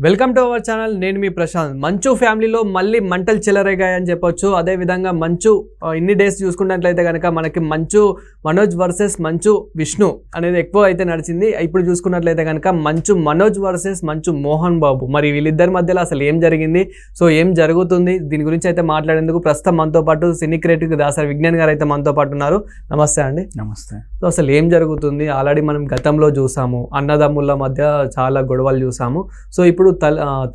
Welcome to our channel. నేను మీ ప్రశాంత్. మంచు ఫ్యామిలీలో మళ్ళీ మంటలు చెలరేగాయని చెప్పొచ్చు. అదేవిధంగా మంచు ఇన్ని డేస్ చూసుకున్నట్లయితే కనుక మనకి మంచు మనోజ్ వర్సెస్ మంచు విష్ణు అనేది ఎక్కువ అయితే నడిచింది. ఇప్పుడు చూసుకున్నట్లయితే కనుక మంచు మనోజ్ వర్సెస్ మంచు మోహన్ బాబు. మరి వీళ్ళిద్దరి మధ్యలో అసలు ఏం జరిగింది, సో ఏం జరుగుతుంది, దీని గురించి అయితే మాట్లాడేందుకు ప్రస్తుతం మనతో పాటు సినీ క్రియేటివ్ దాసరి విజ్ఞాన్ గారు అయితే మనతో పాటు ఉన్నారు. నమస్తే అండి. నమస్తే. సో అసలు ఏం జరుగుతుంది, ఆల్రెడీ మనం గతంలో చూసాము, అన్నదమ్ముల మధ్య చాలా గొడవలు చూసాము. సో ఇప్పుడు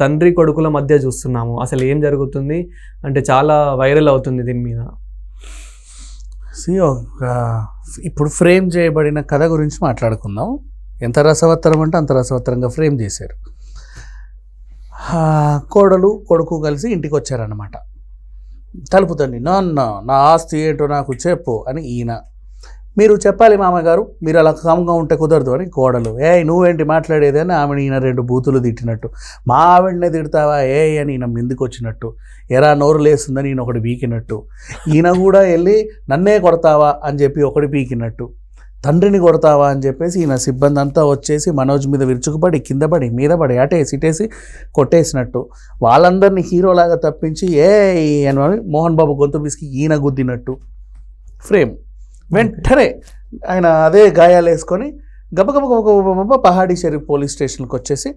తండ్రి కొడుకుల మధ్య చూస్తున్నాము. అసలు ఏం జరుగుతుంది అంటే చాలా వైరల్ అవుతుంది దీని మీద. ఇప్పుడు ఫ్రేమ్ చేయబడిన కథ గురించి మాట్లాడుకుందాం. ఎంత రసవత్తరం అంటే అంత రసవత్తరంగా ఫ్రేమ్ చేశారు. కోడలు కొడుకు కలిసి ఇంటికి వచ్చారన్నమాట. తలుపుతండి, నా ఆస్తి ఏంటో నాకు చెప్పు అని ఈయన. మీరు చెప్పాలి మామగారు, మీరు అలా కామ్గా ఉంటే కుదరదు అని కోడలు. నువ్వేంటి మాట్లాడేది అని ఆమెను ఈయన 2 బూతులు తిట్టినట్టు. మా ఆవిడనే తిడతావా అని ఈయన ముందుకు వచ్చినట్టు, ఎరా నోరు లేస్తుందని ఈయన ఒకటి పీకినట్టు, ఈయన కూడా వెళ్ళి నన్నే కొడతావా అని చెప్పి ఒకటి పీకినట్టు, తండ్రిని కొడతావా అని చెప్పేసి ఈయన సిబ్బంది అంతా వచ్చేసి మనోజ్ మీద విరుచుకుపడి కింద పడి మీద పడి అటేసి ఇటేసి కొట్టేసినట్టు, వాళ్ళందరినీ హీరోలాగా తప్పించి అని మోహన్ బాబు గొంతు పిసికి ఈయన గుద్దినట్టు ఫ్రేమ్. వెంటనే ఆయన అదే గాయాలు వేసుకొని గబగబ పహాడీ షరీఫ్ పోలీస్ స్టేషన్కి వచ్చేసి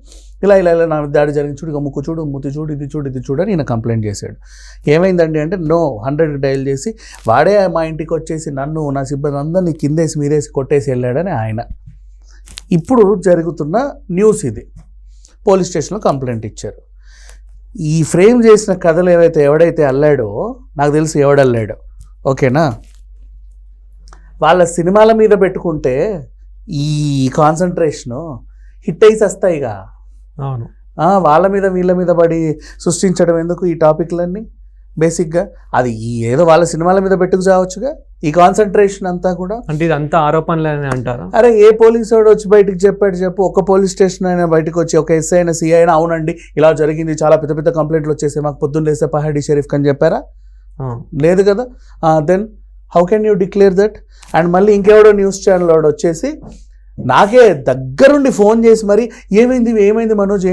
ఇలా నా దాడి జరిగింది చూడు, ముక్కు చూడు, ముతి చూడు, ఇది చూడు అని ఈయన కంప్లైంట్ చేశాడు. ఏమైందండి అంటే 100కి డయల్ చేసి వాడే మా ఇంటికి వచ్చేసి నన్ను నా సిబ్బంది అందరినీ కిందేసి మీదేసి కొట్టేసి వెళ్ళాడని ఆయన. ఇప్పుడు జరుగుతున్న న్యూస్ ఇది. పోలీస్ స్టేషన్లో కంప్లైంట్ ఇచ్చారు. ఈ ఫ్రేమ్ చేసిన కథలు ఎవడైతే అల్లాడో నాకు తెలిసి ఎవడల్లాడో, ఓకేనా, వాళ్ళ సినిమాల మీద పెట్టుకుంటే ఈ కాన్సన్ట్రేషను హిట్ అయి వస్తాయిగా. అవును, వాళ్ళ మీద వీళ్ళ మీద పడి సృష్టించడం ఎందుకు ఈ టాపిక్లన్నీ? బేసిక్గా అది ఏదో వాళ్ళ సినిమాల మీద పెట్టుకు చావచ్చుగా. ఈ కాన్సన్ట్రేషన్ అంతా కూడా అంటే ఇదంతా ఆరోపణలనే అంటారా? అరే ఏ పోలీసు వాడు వచ్చి బయటికి చెప్పు. ఒక పోలీస్ స్టేషన్ అయినా బయటకు వచ్చి ఒక ఎస్ఐ అయినా సిఐ అయినా అవునండి ఇలా జరిగింది, చాలా పెద్ద పెద్ద కంప్లైంట్లు వచ్చేసాయి, మాకు పొద్దున్న లేస్తే పహాడీ షరీఫ్ అని చెప్పారా? లేదు కదా. Then how can you declare that? And మళ్ళీ ఇంకెవడో న్యూస్ ఛానల్ వాడు వచ్చేసి నాకే దగ్గరుండి ఫోన్ చేసి మరి ఏమైంది మనోజ్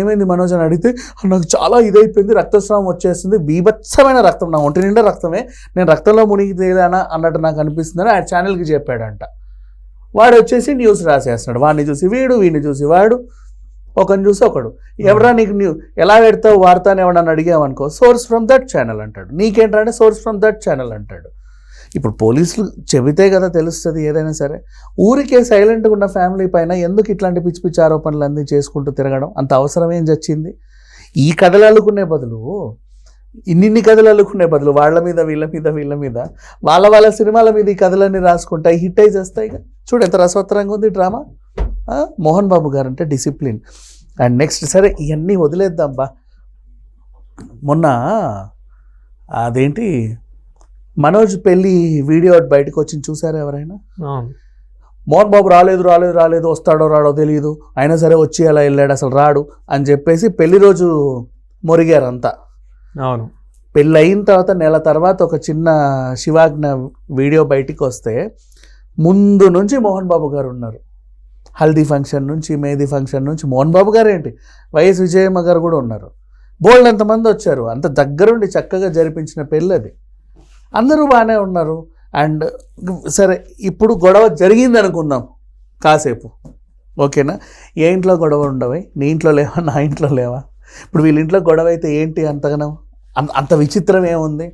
అని అడిగితే నాకు చాలా ఇదైపోయింది, రక్తస్రావం వచ్చేస్తుంది, బీభత్సమైన రక్తం, నా ఒంటి నిండా రక్తమే, నేను రక్తంలో మునిగి తేలానా అన్నట్టు నాకు అనిపిస్తుందని ఆ ఛానల్కి చెప్పాడంట. వాడు వచ్చేసి న్యూస్ రాసేస్తున్నాడు. వాడిని చూసి వీడిని చూసి వాడు, ఒకరిని చూసి ఒకడు. ఎవరా నీకు ఎలా పెడతావు వార్త అని ఎవడని అడిగామనుకో, సోర్స్ ఫ్రమ్ దట్ ఛానల్ అంటాడు. నీకేంటంటే సోర్స్ ఫ్రమ్ దట్ ఛానల్ అంటాడు. ఇప్పుడు పోలీసులు చెబితే కదా తెలుస్తుంది ఏదైనా సరే. ఊరికే సైలెంట్గా ఉన్న ఫ్యామిలీ పైన ఎందుకు ఇట్లాంటి పిచ్చి పిచ్చి ఆరోపణలు అన్నీ చేసుకుంటూ తిరగడం? అంత అవసరం ఏం వచ్చింది? ఈ కథలు అల్లుకునే బదులు, ఇన్ని కథలు అల్లుకునే బదులు వాళ్ళ మీద వీళ్ళ మీద వాళ్ళ సినిమాల మీద ఈ కథలన్నీ రాసుకుంటాయి, హిట్ అయి చేస్తాయి. చూడు ఎంత రసవత్తరంగా ఉంది డ్రామా. మోహన్ బాబు గారు అంటే డిసిప్లిన్. అండ్ నెక్స్ట్ సరే ఇవన్నీ వదిలేద్దాంబా. మొన్న అదేంటి మనోజ్ పెళ్ళి వీడియో బయటకు వచ్చింది చూసారా ఎవరైనా? మోహన్ బాబు రాలేదు వస్తాడో రాడో తెలియదు, అయినా సరే వచ్చి అలా వెళ్ళాడు, అసలు రాడు అని చెప్పేసి పెళ్లి రోజు మొరిగారు అంతా. అవును, పెళ్ళి అయిన తర్వాత నెల తర్వాత ఒక చిన్న శివాజ్ఞ వీడియో బయటికి వస్తే ముందు నుంచి మోహన్ బాబు గారు ఉన్నారు. హల్దీ ఫంక్షన్ నుంచి, మెహందీ ఫంక్షన్ నుంచి మోహన్ బాబు గారు ఏంటి, వైఎస్ విజయమ్మ గారు కూడా ఉన్నారు. బోల్డ్ అంతమంది వచ్చారు. అంత దగ్గరుండి చక్కగా జరిపించిన పెళ్ళి అది. అందరూ బాగానే ఉన్నారు. అండ్ సరే ఇప్పుడు గొడవ జరిగింది అనుకుందాం కాసేపు, ఓకేనా. ఏ ఇంట్లో గొడవ ఉండవే? నీ ఇంట్లో లేవా, నా ఇంట్లో లేవా? ఇప్పుడు వీళ్ళ ఇంట్లో గొడవ అయితే ఏంటి అంతగానో? అంత విచిత్రం ఏముంది?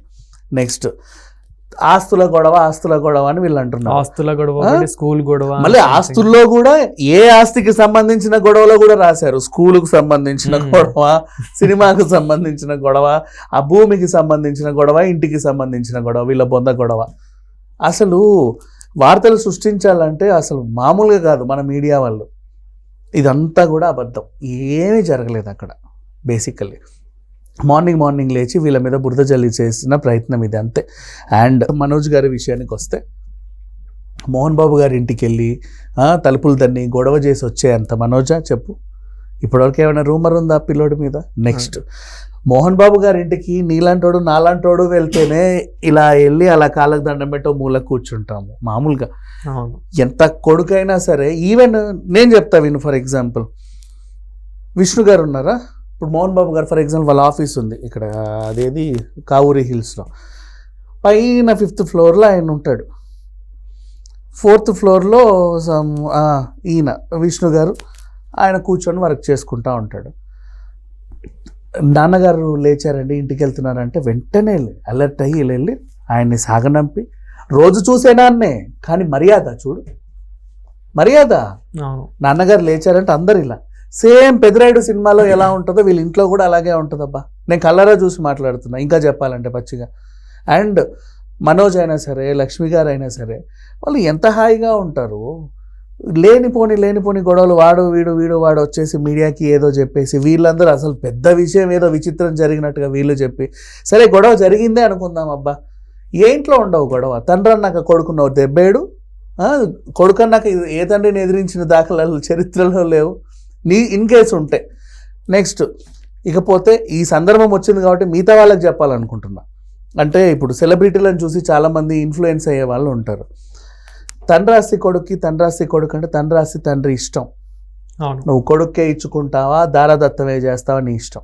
నెక్స్ట్ ఆస్తుల గొడవ అని వీళ్ళు అంటున్నారు. ఆస్తుల గొడవ, స్కూల్ గొడవ. మళ్ళీ ఆస్తుల్లో కూడా ఏ ఆస్తికి సంబంధించిన గొడవలో కూడా రాశారు. స్కూలుకు సంబంధించిన గొడవ, సినిమాకు సంబంధించిన గొడవ, ఆ భూమికి సంబంధించిన గొడవ, ఇంటికి సంబంధించిన గొడవ, వీళ్ళ బొంద గొడవ. అసలు వార్తలు సృష్టించాలంటే అసలు మామూలుగా కాదు మన మీడియా వాళ్ళు. ఇదంతా కూడా అబద్ధం, ఏమీ జరగలేదు అక్కడ. బేసికల్లీ మార్నింగ్ లేచి వీళ్ళ మీద బురద జల్లి చేసిన ప్రయత్నం ఇది, అంతే. అండ్ మనోజ్ గారి విషయానికి వస్తే మోహన్ బాబు గారి ఇంటికి వెళ్ళి తలుపులు తన్ని గొడవ చేసి వచ్చేంత మనోజా చెప్పు? ఇప్పటివరకు ఏమైనా రూమర్ ఉందా పిల్లోడి మీద? నెక్స్ట్ మోహన్ బాబు గారి ఇంటికి నీలాంటోడు నాలాంటోడు వెళ్తేనే ఇలా వెళ్ళి అలా కాళ్ళకు దండం పెట్టో మూల కూర్చుంటాము మామూలుగా. ఎంత కొడుకైనా సరే, ఈవెన్ నేను చెప్తా విను, ఫర్ ఎగ్జాంపుల్ విష్ణు గారు ఉన్నారా, ఇప్పుడు మోహన్ బాబు గారు ఫర్ ఎగ్జాంపుల్ వాళ్ళ ఆఫీస్ ఉంది ఇక్కడ, అదేది కావూరి హిల్స్లో, పైన 5th ఫ్లోర్లో ఆయన ఉంటాడు, 4th ఫ్లోర్లో ఈయన విష్ణు గారు ఆయన కూర్చొని వర్క్ చేసుకుంటూ ఉంటాడు. నాన్నగారు లేచారండి ఇంటికి వెళ్తున్నారంటే వెంటనే అలర్ట్ అయ్యి వెళ్ళి ఆయన్ని సాగనంపి, రోజు చూసేనాన్నే కానీ మర్యాద చూడు, మర్యాద. నాన్నగారు లేచారంటే అందరు ఇలా. సేమ్ పెద్దిరాయుడు సినిమాలో ఎలా ఉంటుందో వీళ్ళ ఇంట్లో కూడా అలాగే ఉంటుందబ్బా. నేను కళ్ళరా చూసి మాట్లాడుతున్నా ఇంకా చెప్పాలంటే పచ్చిగా. అండ్ మనోజ్ అయినా సరే, లక్ష్మి గారు అయినా సరే, వాళ్ళు ఎంత హాయిగా ఉంటారు. లేనిపోని గొడవలు, వాడు వచ్చేసి మీడియాకి ఏదో చెప్పేసి, వీళ్ళందరూ అసలు పెద్ద విషయం ఏదో విచిత్రం జరిగినట్టుగా వీళ్ళు చెప్పి, సరే గొడవ జరిగిందే అనుకుందాం అబ్బా, ఏ ఇంట్లో ఉండవు గొడవ. తండ్రి అన్నాక కొడుకున్నావు దెబ్బేడు, కొడుకు అన్నాక ఏ తండ్రిని ఎదిరించిన దాఖలాలు చరిత్రలో లేవు. ఇన్ కేసు ఉంటే నెక్స్ట్. ఇకపోతే ఈ సందర్భం వచ్చింది కాబట్టి మిగతా వాళ్ళకి చెప్పాలనుకుంటున్నా. అంటే ఇప్పుడు సెలబ్రిటీలను చూసి చాలామంది ఇన్ఫ్లుయెన్స్ అయ్యే వాళ్ళు ఉంటారు. తండ్రి ఆస్తి కొడుకు అంటే తండ్రి ఆస్తి తండ్రి ఇష్టం. నువ్వు కొడుక్కే ఇచ్చుకుంటావా, దారాదత్తమే చేస్తావా నీ ఇష్టం.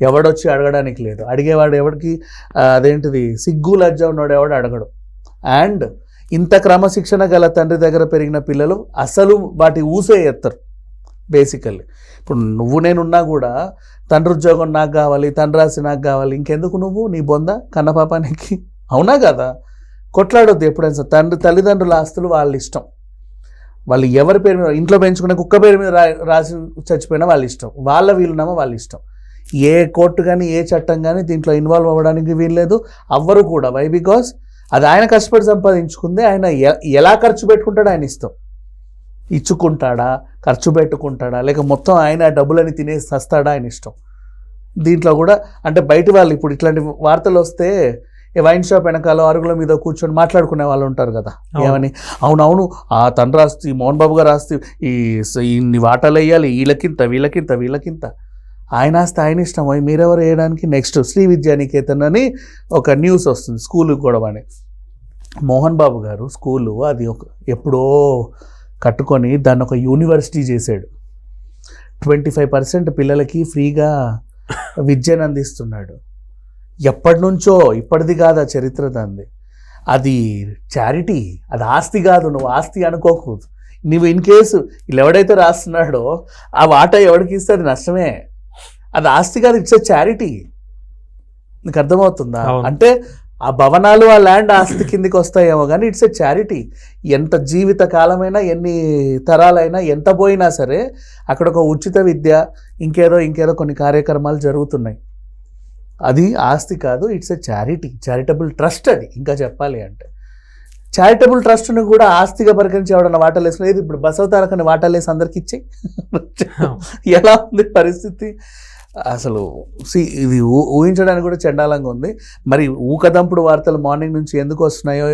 ఎవడొచ్చి అడగడానికి లేదు. అడిగేవాడు ఎవడికి అదేంటిది సిగ్గు లజ్జ ఉన్నాడు ఎవడు అడగడు. అండ్ ఇంత క్రమశిక్షణ గల తండ్రి దగ్గర పెరిగిన పిల్లలు అసలు వాటి ఊసే ఎత్తరు బేసికల్లీ. ఇప్పుడు నువ్వు నేనున్నా కూడా తండ్రి ఉద్యోగం నాకు కావాలి, తండ్రి ఆస్తి నాకు కావాలి, ఇంకెందుకు నువ్వు నీ బొంద కన్నపాపానికి, అవునా కదా? కొట్లాడొద్దు ఎప్పుడైనా. తల్లిదండ్రుల ఆస్తులు వాళ్ళ ఇష్టం. వాళ్ళు ఎవరి పేరు మీద, ఇంట్లో పెంచుకునే కుక్క పేరు మీద రాసి చచ్చిపోయినా వాళ్ళ ఇష్టం, వాళ్ళ వీలునామా వాళ్ళ ఇష్టం. ఏ కోర్టు కానీ ఏ చట్టం కానీ దీంట్లో ఇన్వాల్వ్ అవ్వడానికి వీల్లేదు, అవ్వరు కూడా. వై? బికాస్ అది ఆయన కష్టపడి సంపాదించుకుంది. ఆయన ఎలా ఖర్చు పెట్టుకుంటాడో ఆయన ఇష్టం. ఇచ్చుకుంటాడా, ఖర్చు పెట్టుకుంటాడా, లేక మొత్తం ఆయన డబ్బులని తినేసి సస్తాడా ఆయన ఇష్టం. దీంట్లో కూడా అంటే బయట వాళ్ళు ఇప్పుడు ఇట్లాంటి వార్తలు వస్తే వైన్ షాప్ వెనకాల అరుగుల మీద కూర్చొని మాట్లాడుకునే వాళ్ళు ఉంటారు కదా, ఏమని, అవునవును ఆ తండ్రి ఆస్తి, మోహన్ బాబు గారు ఆస్తి, ఇన్ని వాటాలు వేయాలి, వీళ్ళకింత. ఆయన ఆస్తి ఆయన ఇష్టం, మీరెవరు వేయడానికి. నెక్స్ట్ శ్రీ విద్యానికేతన్ అని ఒక న్యూస్ వస్తుంది, స్కూల్ గొడవ అని. మోహన్ బాబు గారు స్కూలు అది ఎప్పుడో కట్టుకొని దాన్ని ఒక యూనివర్సిటీ చేశాడు. 25% పిల్లలకి ఫ్రీగా విద్యను అందిస్తున్నాడు. ఎప్పటి నుంచో, ఇప్పటిది కాదు ఆ చరిత్ర దాన్ని. అది చారిటీ, అది ఆస్తి కాదు. నువ్వు ఆస్తి అనుకోకూడదు. నువ్వు ఇన్ కేసు వీళ్ళు ఎవడైతే రాస్తున్నాడో ఆ వాటా ఎవరికి ఇస్తే అది నష్టమే. అది ఆస్తి కాదు, ఇట్స్ ఎ చారిటీ. నీకు అర్థమవుతుందా? అంటే ఆ భవనాలు, ఆ ల్యాండ్ ఆస్తి కిందికి వస్తాయేమో కానీ ఇట్స్ ఎ చారిటీ. ఎంత జీవిత కాలమైనా, ఎన్ని తరాలైనా, ఎంత పోయినా సరే అక్కడ ఒక ఉచిత విద్య, ఇంకేదో కొన్ని కార్యక్రమాలు జరుగుతున్నాయి. అది ఆస్తి కాదు, it's a charity, charitable trust. అది ఇంకా చెప్పాలి అంటే చారిటబుల్ ట్రస్ట్ను కూడా ఆస్తిగా పరిగణించి ఎవడన్నా వాటాలు వేసుకునేది. ఇప్పుడు బసవతారకని వాటాలు వేసి అందరికి ఇచ్చాయి. ఎలా ఉంది పరిస్థితి అసలు? ఇది ఊహించడానికి కూడా చండాలంగా ఉంది. మరి ఊకదంపుడు వార్తలు మార్నింగ్ నుంచి ఎందుకు వస్తున్నాయో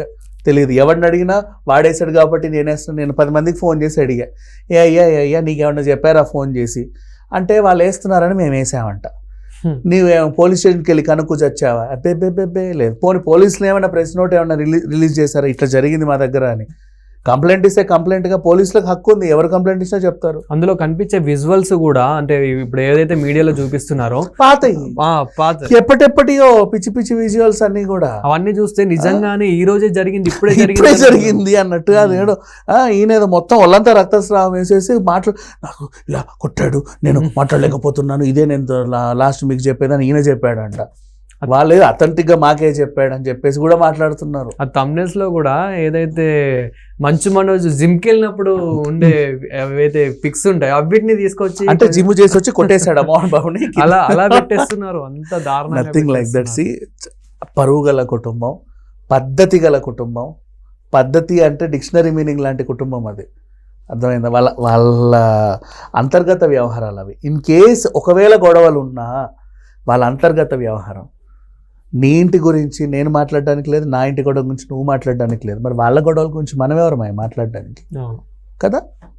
తెలియదు. ఎవరిని అడిగినా వాడేసాడు కాబట్టి నేనేస్తాను. నేను 10 మందికి ఫోన్ చేసి అడిగా, అయ్యా నీకేమన్నా చెప్పారా ఫోన్ చేసి అంటే, వాళ్ళు వేస్తున్నారని మేము వేసామంట. నీవేమో పోలీస్ స్టేషన్కి వెళ్ళి కనుక్కు చచ్చావా? అబ్బే లేదు. పోలీసులు ఏమైనా ప్రెస్ నోట్ ఏమైనా రిలీజ్ చేశారా ఇట్లా జరిగింది మా దగ్గర అని? కంప్లైంట్ ఇస్తే కంప్లైంట్గా పోలీసులకు హక్కు ఉంది, ఎవరు కంప్లైంట్ ఇచ్చినా చెప్తారు. అందులో కనిపించే విజువల్స్ కూడా అంటే ఇప్పుడు ఏదైతే మీడియాలో చూపిస్తున్నారో పాత ఎప్పటియో పిచ్చి విజువల్స్ అన్ని కూడా అవన్నీ చూస్తే నిజంగానే ఈ రోజే జరిగింది, ఇప్పుడే జరిగింది అన్నట్టుగా. అదేదో ఈయనేదో మొత్తం ఒళ్ళంతా రక్తస్రావం వేసేసి నాకు ఇలా కొట్టాడు, నేను మాట్లాడలేకపోతున్నాను, ఇదే నేను లాస్ట్ మీకు చెప్పేదని ఈయన చెప్పాడంట. వాళ్ళు అథెంటిక్గా మాకే చెప్పాడని చెప్పేసి కూడా మాట్లాడుతున్నారు. ఆ థంబ్నెయిల్స్ లో కూడా ఏదైతే మంచు మనోజ్ జిమ్కి వెళ్ళినప్పుడు ఉండే ఏవైతే పిక్స్ ఉంటాయి అవిటిని తీసుకొచ్చి, అంటే జిమ్ చేసి వచ్చి కొట్టేశాడు మోహన్ బాబుని, అలా పెట్టేస్తున్నారు. అంత దారుణంగా. Nothing like that. సి పరువు గల కుటుంబం, పద్ధతి గల కుటుంబం. పద్ధతి అంటే డిక్షనరీ మీనింగ్ లాంటి కుటుంబం అది. అర్థమైందా? వాళ్ళ అంతర్గత వ్యవహారాలు అవి. ఇన్ కేస్ ఒకవేళ గొడవలు ఉన్నా వాళ్ళ అంతర్గత వ్యవహారం. నీ ఇంటి గురించి నేను మాట్లాడడానికి లేదు, నా ఇంటి గొడవ గురించి నువ్వు మాట్లాడడానికి లేదు. మరి వాళ్ళ గొడవల గురించి మనం ఎవరమై మాట్లాడడానికి కదా?